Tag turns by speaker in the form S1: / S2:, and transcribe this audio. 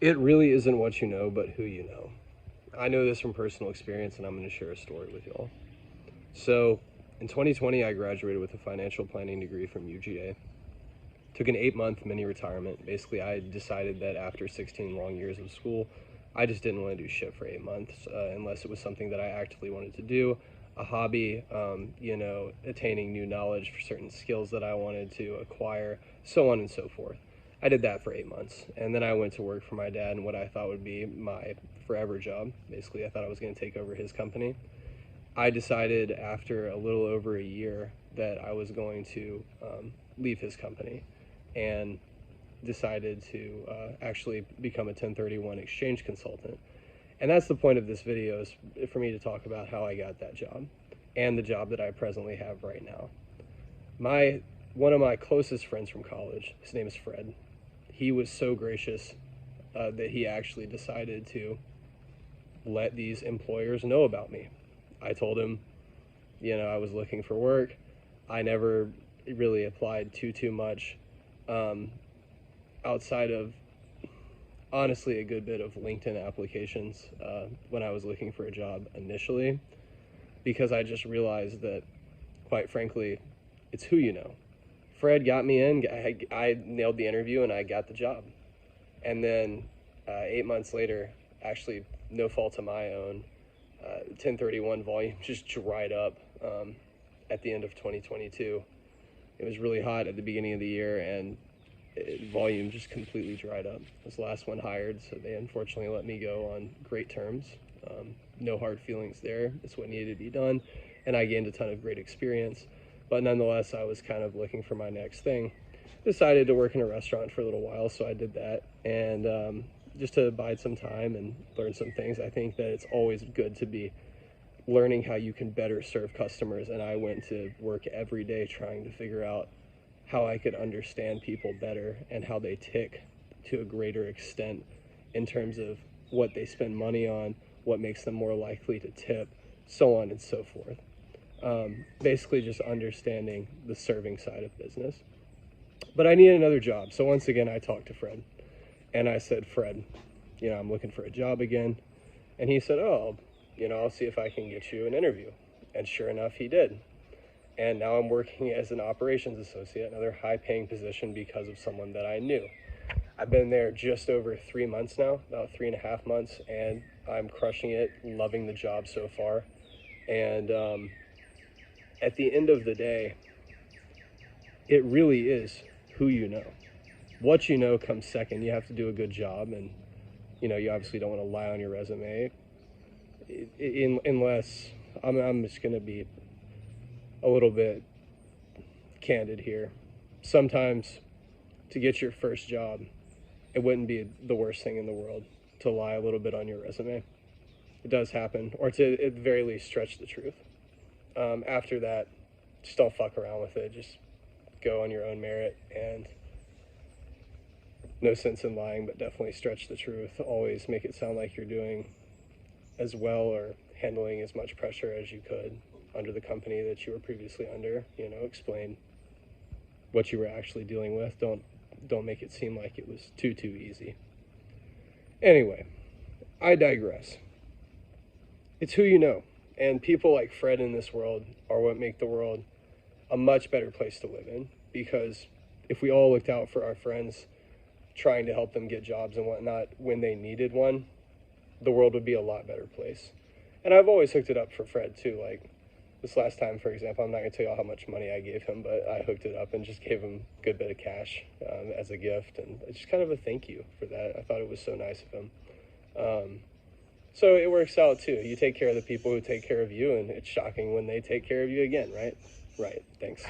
S1: It really isn't what you know, but who you know. I know this from personal experience, and I'm going to share a story with y'all. So, in 2020, I graduated with a financial planning degree from UGA. Took an 8-month mini retirement. Basically, I decided that after 16 long years of school, I just didn't want to do shit for 8 months unless it was something that I actively wanted to do, a hobby, attaining new knowledge for certain skills that I wanted to acquire, so on and so forth. I did that for 8 months, and then I went to work for my dad in what I thought would be my forever job. Basically, I thought I was going to take over his company. I decided after a little over a year that I was going to leave his company, and decided to actually become a 1031 exchange consultant. And that's the point of this video, is for me to talk about how I got that job and the job that I presently have right now. One of my closest friends from college, his name is Fred. He was so gracious that he actually decided to let these employers know about me. I told him, I was looking for work. I never really applied too much outside of, honestly, a good bit of LinkedIn applications when I was looking for a job initially, because I just realized that, quite frankly, it's who you know. Fred got me in. I nailed the interview and I got the job. And then 8 months later, actually no fault of my own, 1031 volume just dried up at the end of 2022. It was really hot at the beginning of the year, and volume just completely dried up. I was the last one hired, so they unfortunately let me go on great terms. No hard feelings there. It's what needed to be done, and I gained a ton of great experience. But nonetheless, I was kind of looking for my next thing. Decided to work in a restaurant for a little while, so I did that. And just to bide some time and learn some things, I think that it's always good to be learning how you can better serve customers. And I went to work every day trying to figure out how I could understand people better and how they tick to a greater extent in terms of what they spend money on, what makes them more likely to tip, so on and so forth. Basically just understanding the serving side of business. But I needed another job. So once again, I talked to Fred and I said, Fred, I'm looking for a job again. And he said, I'll see if I can get you an interview. And sure enough, he did. And now I'm working as an operations associate, another high-paying position because of someone that I knew. I've been there just over 3 months now, about 3.5 months, and I'm crushing it, loving the job so far. And at the end of the day, it really is who you know. What you know comes second. You have to do a good job, and you obviously don't want to lie on your resume, unless I'm just going to be a little bit candid here. Sometimes to get your first job, it wouldn't be the worst thing in the world to lie a little bit on your resume. It does happen, or to at the very least stretch the truth. After that, just don't fuck around with it. Just go on your own merit, and no sense in lying, but definitely stretch the truth. Always make it sound like you're doing as well or handling as much pressure as you could under the company that you were previously under. Explain what you were actually dealing with. Don't make it seem like it was too easy. Anyway, I digress. It's who you know, and people like Fred in this world are what make the world a much better place to live in, because if we all looked out for our friends, trying to help them get jobs and whatnot when they needed one, the world would be a lot better place. And I've always hooked it up for Fred too. Like this last time, for example, I'm not gonna tell you how much money I gave him, but I hooked it up and just gave him a good bit of cash as a gift, and it's just kind of a thank you for that. I thought it was so nice of him. So it works out too. You take care of the people who take care of you, and it's shocking when they take care of you again, right? Right, thanks.